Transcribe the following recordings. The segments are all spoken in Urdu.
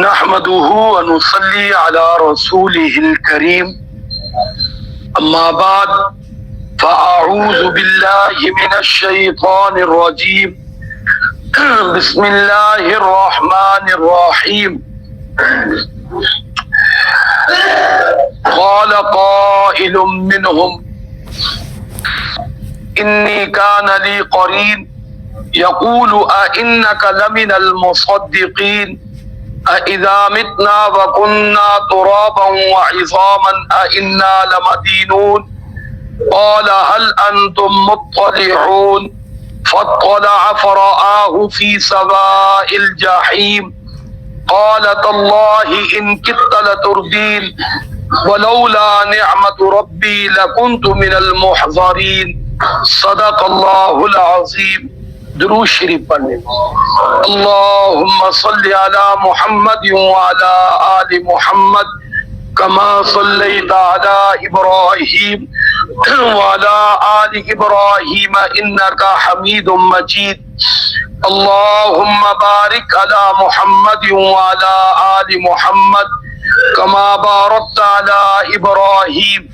نحمده ونصلي على رسوله الكريم اما بعد فاعوذ بالله من الشيطان الرجيم بسم الله الرحمن الرحيم قال قائل منهم إني كان لي قرين يقول أئنك لمن المصدقين أإذا متنا وكنا ترابا وعظاما أإنا لمدينون قال هل أنتم مطلعون فاطلع فرآه في سواء الجحيم قال تالله إن كدت لتردين ولولا نعمة ربي لكنت من المحضرين صدق الله العظيم. درود شریف پڑھنے اللہم صلی علی محمد وعلی آل محمد کما صلیت علی ابراہیم وعلی آل ابراہیم انکا حمید مجید. اللہم بارک علی محمد وعلی آل محمد کما بارکت علی ابراہیم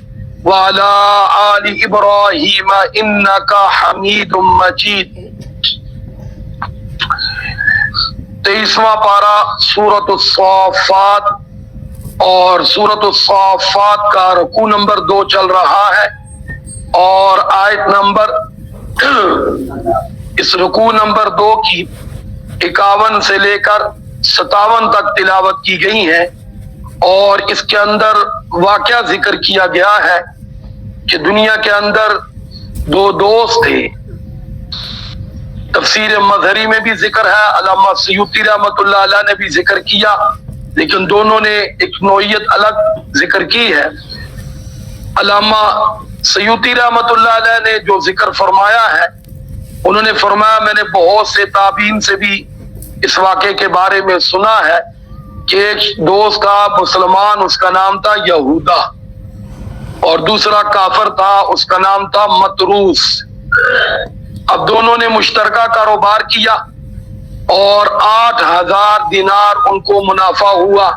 وعلی آل ابراہیم انکا حمید مجید. 23واں پارہ سورۃ الصافات اور سورۃ الصافات کا رکوع نمبر 2 چل رہا ہے اور آیت نمبر اس رکوع نمبر 2 کی 51 سے لے کر 57 تک تلاوت کی گئی ہے اور اس کے اندر واقعہ ذکر کیا گیا ہے کہ دنیا کے اندر 2 دوست تھے. تفسیر مظہری میں بھی ذکر ہے، علامہ سیوطی رحمۃ اللہ علیہ نے بھی ذکر کیا، لیکن دونوں نے ایک نوعیت الگ ذکر کی ہے. علامہ سیوطی رحمۃ اللہ علیہ نے جو ذکر فرمایا ہے، انہوں نے فرمایا میں نے بہت سے تابعین سے بھی اس واقعے کے بارے میں سنا ہے کہ ایک دوست کا مسلمان، اس کا نام تھا یہودا، اور دوسرا کافر تھا، اس کا نام تھا مطروس. اب دونوں نے مشترکہ کاروبار کیا اور 8000 دینار ان کو منافع ہوا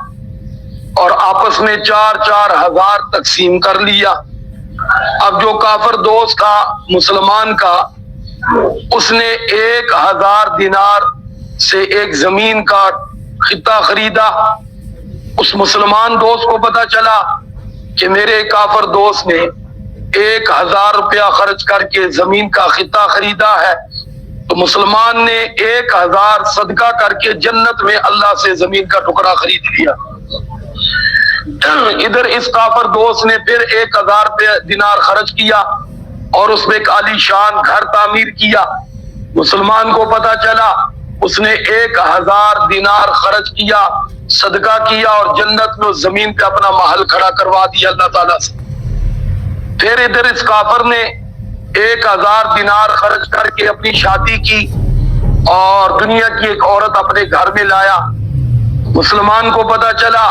اور آپس میں 4,000 تقسیم کر لیا. اب جو کافر دوست تھا مسلمان کا، اس نے 1000 دینار سے ایک زمین کا خطہ خریدا. اس مسلمان دوست کو پتا چلا کہ میرے کافر دوست نے 1000 روپیہ خرچ کر کے زمین کا خطہ خریدا ہے، تو مسلمان نے 1000 صدقہ کر کے جنت میں اللہ سے زمین کا ٹکڑا خرید لیا. ادھر اس کافر دوست نے پھر 1000 دینار خرچ کیا اور اس میں ایک عالی شان گھر تعمیر کیا. مسلمان کو پتا چلا، اس نے 1000 دینار خرچ کیا، صدقہ کیا اور جنت میں زمین پہ اپنا محل کھڑا کروا دیا اللہ تعالیٰ سے. پھر ادھر اس کافر نے 1000 دینار خرچ کر کے اپنی شادی کی اور دنیا کی ایک عورت اپنے گھر میں لایا. مسلمان کو پتا چلا،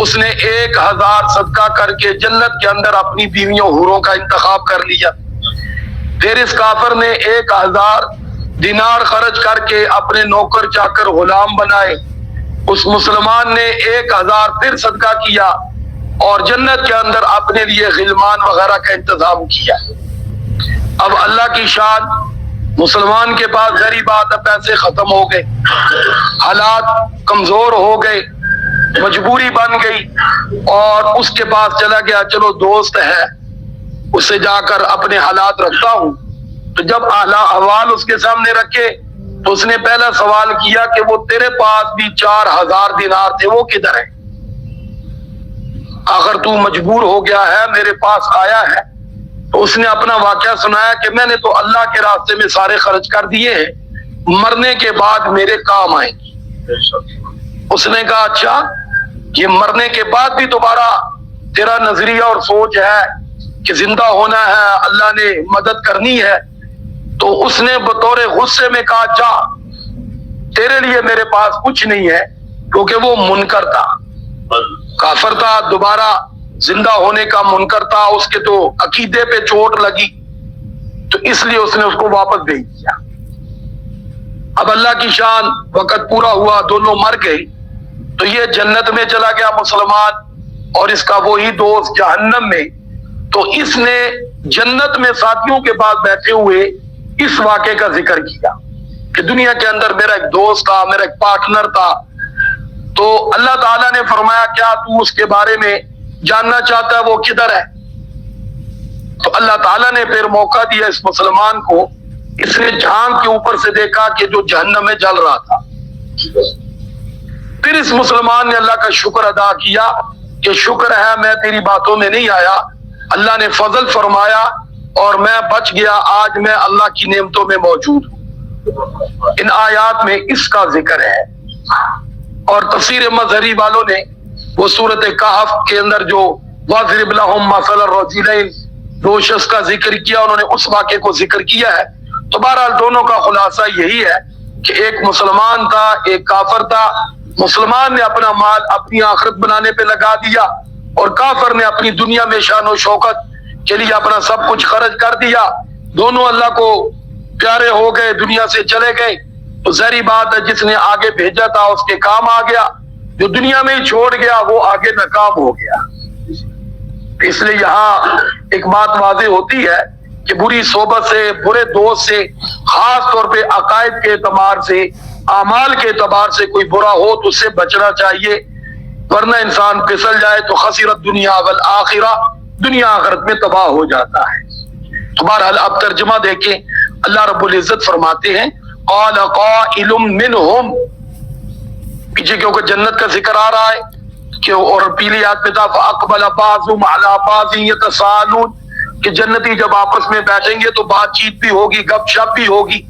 اس نے 1000 صدقہ کر کے جنت کے اندر اپنی بیویوں حوروں کا انتخاب کر لیا. پھر اس کافر نے 1000 دینار خرچ کر کے اپنے نوکر چاکر غلام بنائے. اس مسلمان نے 1000 پھر صدقہ کیا اور جنت کے اندر اپنے لیے غلمان وغیرہ کا انتظام کیا. اب اللہ کی شان، مسلمان کے پاس ظاہری بات ہے پیسے ختم ہو گئے، حالات کمزور ہو گئے، مجبوری بن گئی اور اس کے پاس چلا گیا چلو دوست ہے اسے جا کر اپنے حالات رکھتا ہوں. تو جب احوال اس کے سامنے رکھے تو اس نے پہلا سوال کیا کہ وہ تیرے پاس بھی 4000 دینار تھے، وہ کدھر ہے؟ اگر تو مجبور ہو گیا ہے میرے پاس آیا ہے. تو اس نے اپنا واقعہ سنایا کہ میں نے تو اللہ کے راستے میں سارے خرچ کر دیے ہیں، مرنے کے بعد میرے کام آئیں گی. اس نے کہا اچھا، یہ مرنے کے بعد بھی دوبارہ تیرا نظریہ اور سوچ ہے کہ زندہ ہونا ہے، اللہ نے مدد کرنی ہے. تو اس نے بطور غصے میں کہا اچھا تیرے لیے میرے پاس کچھ نہیں ہے، کیونکہ وہ منکر تھا، کافر تھا، دوبارہ زندہ ہونے کا منکر تھا، اس کے تو عقیدے پہ چوٹ لگی، تو اس لیے اس نے اس کو واپس بھیج دیا. اب اللہ کی شان، وقت پورا ہوا، دونوں مر گئے. تو یہ جنت میں چلا گیا مسلمان اور اس کا وہی دوست جہنم میں. تو اس نے جنت میں ساتھیوں کے پاس بیٹھے ہوئے اس واقعے کا ذکر کیا کہ دنیا کے اندر میرا ایک دوست تھا, میرا ایک پارٹنر تھا. تو اللہ تعالیٰ نے فرمایا کیا تو اس کے بارے میں جاننا چاہتا ہے وہ کدھر ہے؟ تو اللہ تعالیٰ نے پھر موقع دیا اس مسلمان کو. اس نے جھانک کے اوپر سے دیکھا کہ جو جہنم میں جل رہا تھا. پھر اس مسلمان نے اللہ کا شکر ادا کیا کہ شکر ہے میں تیری باتوں میں نہیں آیا, اللہ نے فضل فرمایا اور میں بچ گیا, آج میں اللہ کی نعمتوں میں موجود ہوں. ان آیات میں اس کا ذکر ہے. اور تفسیر مظہری والوں نے وہ سورۃ کہف کے اندر جو واضرب لہم مثل الرجلین دو شخص کا ذکر کیا, انہوں نے اس واقعے کو ذکر کیا ہے. تو بہرحال دونوں کا خلاصہ یہی ہے کہ ایک مسلمان تھا, ایک کافر تھا. مسلمان نے اپنا مال اپنی آخرت بنانے پہ لگا دیا اور کافر نے اپنی دنیا میں شان و شوکت کے لیے اپنا سب کچھ خرچ کر دیا. دونوں اللہ کو پیارے ہو گئے, دنیا سے چلے گئے. تو ظاہری بات ہے جس نے آگے بھیجا تھا اس کے کام آ گیا, جو دنیا میں ہی چھوڑ گیا وہ آگے ناکام ہو گیا. اس لیے یہاں ایک بات واضح ہوتی ہے کہ بری صحبت سے, برے دوست سے, خاص طور پہ عقائد کے اعتبار سے, اعمال کے اعتبار سے کوئی برا ہو تو اس سے بچنا چاہیے, ورنہ انسان پھسل جائے تو خسرت دنیا والآخرہ, دنیا آخرت میں تباہ ہو جاتا ہے. تو بہرحال اب ترجمہ دیکھیں. اللہ رب العزت فرماتے ہیں قال قائل منہم, پیچھے کیونکہ جنت کا ذکر آ رہا ہے کہ اور پیلی آیت میں تھا فاقبل بعضهم على بعض يتساءلون کہ جنتی جب آپس میں بیٹھیں گے تو بات چیت بھی ہوگی, گپ شپ بھی ہوگی.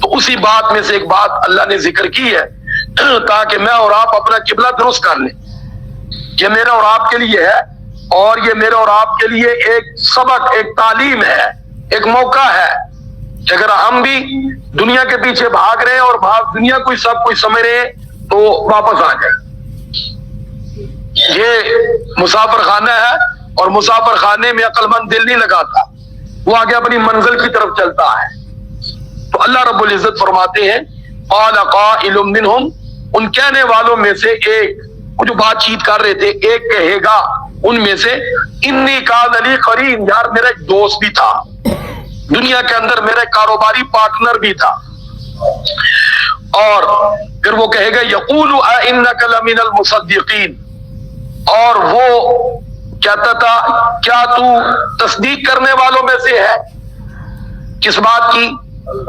تو اسی بات میں سے ایک بات اللہ نے ذکر کی ہے تاکہ میں اور آپ اپنا قبلہ درست کر لیں. یہ میرا اور آپ کے لیے ہے اور یہ میرے اور آپ کے لیے ایک سبق, ایک تعلیم ہے, ایک موقع ہے کہ اگر ہم بھی دنیا کے پیچھے بھاگ رہے ہیں اور دنیا کو سب کچھ سمجھ رہے ہیں تو واپس آ جائیں. یہ مسافر خانہ ہے اور مسافر خانے میں عقل مند دل نہیں لگاتا, وہ آگے اپنی منزل کی طرف چلتا ہے. تو اللہ رب العزت فرماتے ہیں قال قائل منہم, ان کہنے والوں میں سے ایک, وہ جو بات چیت کر رہے تھے, ایک کہے گا ان میں سے انی کان لی قرین, یار میرا ایک دوست بھی تھا دنیا کے اندر, میرا ایک کاروباری پارٹنر بھی تھا. اور پھر وہ کہے گا یقول ائنک لمن المصدقین, اور وہ کہتا تھا کیا تو تصدیق کرنے والوں میں سے ہے؟ کس بات کی؟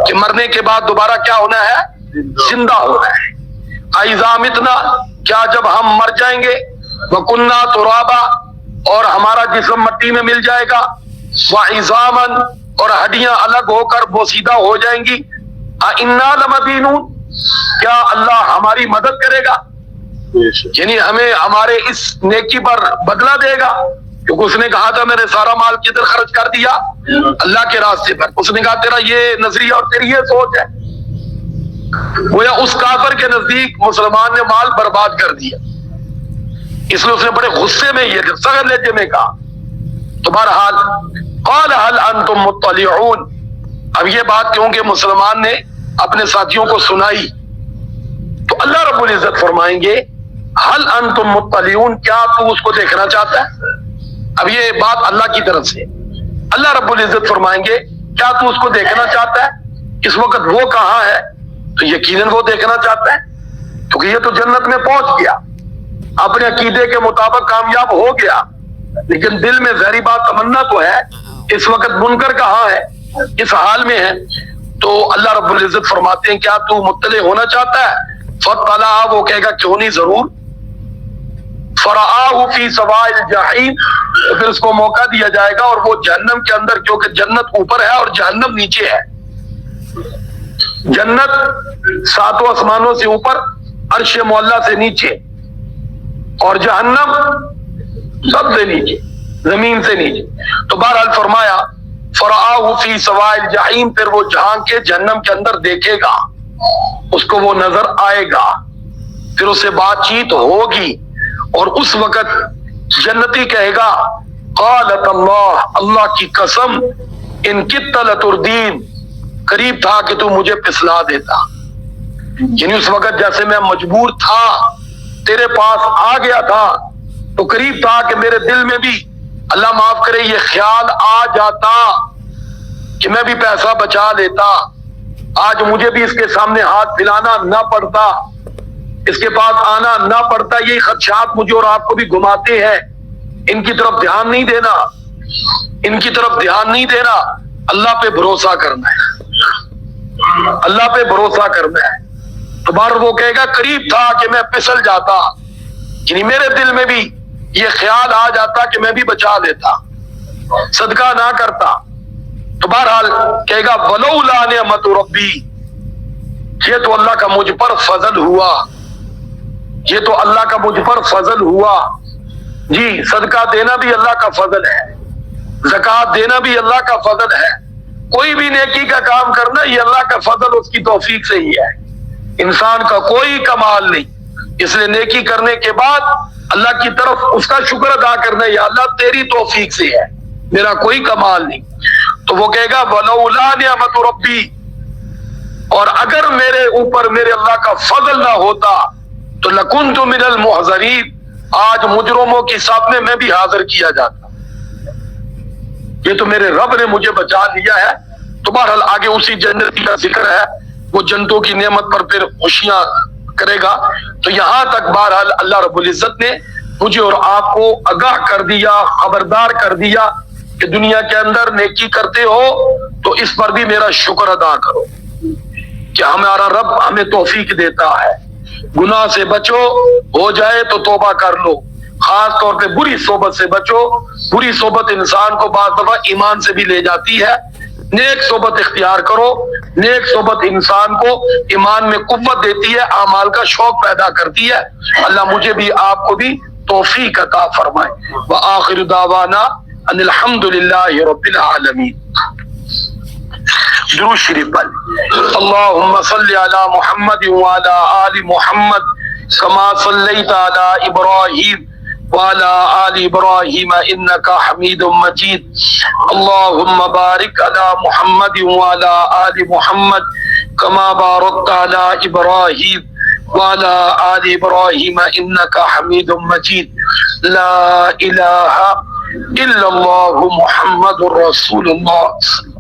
کہ مرنے کے بعد دوبارہ کیا ہونا ہے؟ زندہ ہونا ہے. اذا متنا, کیا جب ہم مر جائیں گے, وکننا ترابا, اور ہمارا جسم مٹی میں مل جائے گا, وعظاما, اور ہڈیاں الگ ہو کر بوسیدہ ہو جائیں گی, انا لمدینون, کیا اللہ ہماری مدد کرے گا, یعنی ہمیں ہمارے اس نیکی پر بدلہ دے گا؟ کیونکہ اس نے کہا تھا میں نے سارا مال کدھر خرچ کر دیا, اللہ کے راستے پر. اس نے کہا تیرا یہ نظریہ اور تیری یہ سوچ ہے. گویا اس کافر کے نزدیک مسلمان نے مال برباد کر دیا, اس لیے اس نے بڑے غصے میں یہ سخت لہجے میں کہا. تو بہرحال قال هل انتم مطلعون, اب یہ بات کیونکہ مسلمان نے اپنے ساتھیوں کو سنائی تو اللہ رب العزت فرمائیں گے هل انتم مطلعون, کیا تو اس کو دیکھنا چاہتا ہے؟ اب یہ بات اللہ کی طرف سے, اللہ رب العزت فرمائیں گے کیا تو اس کو دیکھنا چاہتا ہے؟ اس وقت وہ کہاں ہے؟ تو یقیناً وہ دیکھنا چاہتا ہے, کیونکہ یہ تو جنت میں پہنچ گیا, اپنے عقیدے کے مطابق کامیاب ہو گیا, لیکن دل میں ظاہری بات تمنا تو ہے. اس وقت منکر کہاں ہے, اس حال میں ہے. تو اللہ رب العزت فرماتے ہیں کیا تو مطلع ہونا چاہتا ہے؟ فطلع, وہ کہے گا کیوں نہیں, ضرور. فرآہ فی سواء الجحیم, تو پھر اس کو موقع دیا جائے گا اور وہ جہنم کے اندر, کیونکہ جنت اوپر ہے اور جہنم نیچے ہے. جنت ساتوں آسمانوں سے اوپر, عرش معلیٰ سے نیچے, اور جہنم سب سے نیچے, زمین سے نیچے. تو بہرحال فرمایا فرآہ فی سواء الجحیم, پھر وہ جھانک کے جہنم کے اندر دیکھے گا, اس کو وہ نظر آئے گا, پھر اس سے بات چیت ہوگی. اور اس وقت جنتی کہے گا قالت اللہ, اللہ کی قسم, ان کت لتردین, قریب تھا کہ تو مجھے پسلا دیتا. یعنی اس وقت جیسے میں مجبور تھا تیرے پاس آ گیا تھا تو قریب تھا کہ میرے دل میں بھی اللہ معاف کرے یہ خیال آ جاتا کہ میں بھی پیسہ بچا لیتا، آج مجھے بھی اس کے سامنے ہاتھ پھیلانا نہ پڑتا، اس کے پاس آنا نہ پڑتا۔ یہی خدشات مجھے اور آپ کو بھی گھماتے ہیں، ان کی طرف دھیان نہیں دینا، ان کی طرف دھیان نہیں دینا، اللہ پہ بھروسہ کرنا ہے، اللہ پہ بھروسہ کرنا ہے۔ تو بار وہ کہے گا قریب تھا کہ میں پھسل جاتا، یعنی میرے دل میں بھی یہ خیال آ جاتا کہ میں بھی بچا لیتا، صدقہ نہ کرتا۔ تو بہرحال کہے گا ولولا نعمت ربی، یہ تو اللہ کا مجھ پر فضل ہوا، یہ تو اللہ کا مجھ پر فضل ہوا۔ جی صدقہ دینا بھی اللہ کا فضل ہے، زکوٰۃ دینا بھی اللہ کا فضل ہے، کوئی بھی نیکی کا کام کرنا یہ اللہ کا فضل، اس کی توفیق سے ہی ہے، انسان کا کوئی کمال نہیں۔ اس لیے نیکی کرنے کے بعد اللہ کی طرف اس کا شکر ادا کرنا، یا اللہ تیری توفیق سے ہے، میرا کوئی کمال نہیں۔ تو وہ کہے گا ولولا نعمت ربی، اور اگر میرے اوپر میرے اللہ کا فضل نہ ہوتا تو لکنت من المحضرین، آج مجرموں کی صف میں میں بھی حاضر کیا جاتا۔ یہ تو میرے رب نے مجھے بچا لیا ہے۔ تو بہرحال آگے اسی جنتی کا ذکر ہے، وہ جنتوں کی نعمت پر پھر خوشیاں کرے گا۔ تو یہاں تک بہرحال اللہ رب العزت نے مجھے اور آپ کو آگاہ کر دیا، خبردار کر دیا کہ دنیا کے اندر نیکی کرتے ہو تو اس پر بھی میرا شکر ادا کرو کہ ہمارا رب ہمیں توفیق دیتا ہے۔ گناہ سے بچو، ہو جائے تو توبہ کر لو، خاص طور پہ بری صحبت سے بچو۔ بری صحبت انسان کو بعض دفعہ ایمان سے بھی لے جاتی ہے۔ نیک صحبت اختیار کرو، نیک صحبت انسان کو ایمان میں قوت دیتی ہے، اعمال کا شوق پیدا کرتی ہے۔ اللہ مجھے بھی آپ کو بھی توفیق عطا فرمائے۔ وآخر دعوانا ان الحمد للہ رب العالمین۔ درود شریف پڑھ۔ اللہم صلی علی محمد وعلی آل محمد کما صلیت علی ابراہیم وعلی آل ابراہیم انک حمید مجید۔ اللہم بارک علی محمد وعلی آل محمد کما بارکت علی ابراہیم وعلی آل ابراہیم انک حمید مجید۔ لا الہ الا اللہ محمد رسول اللہ۔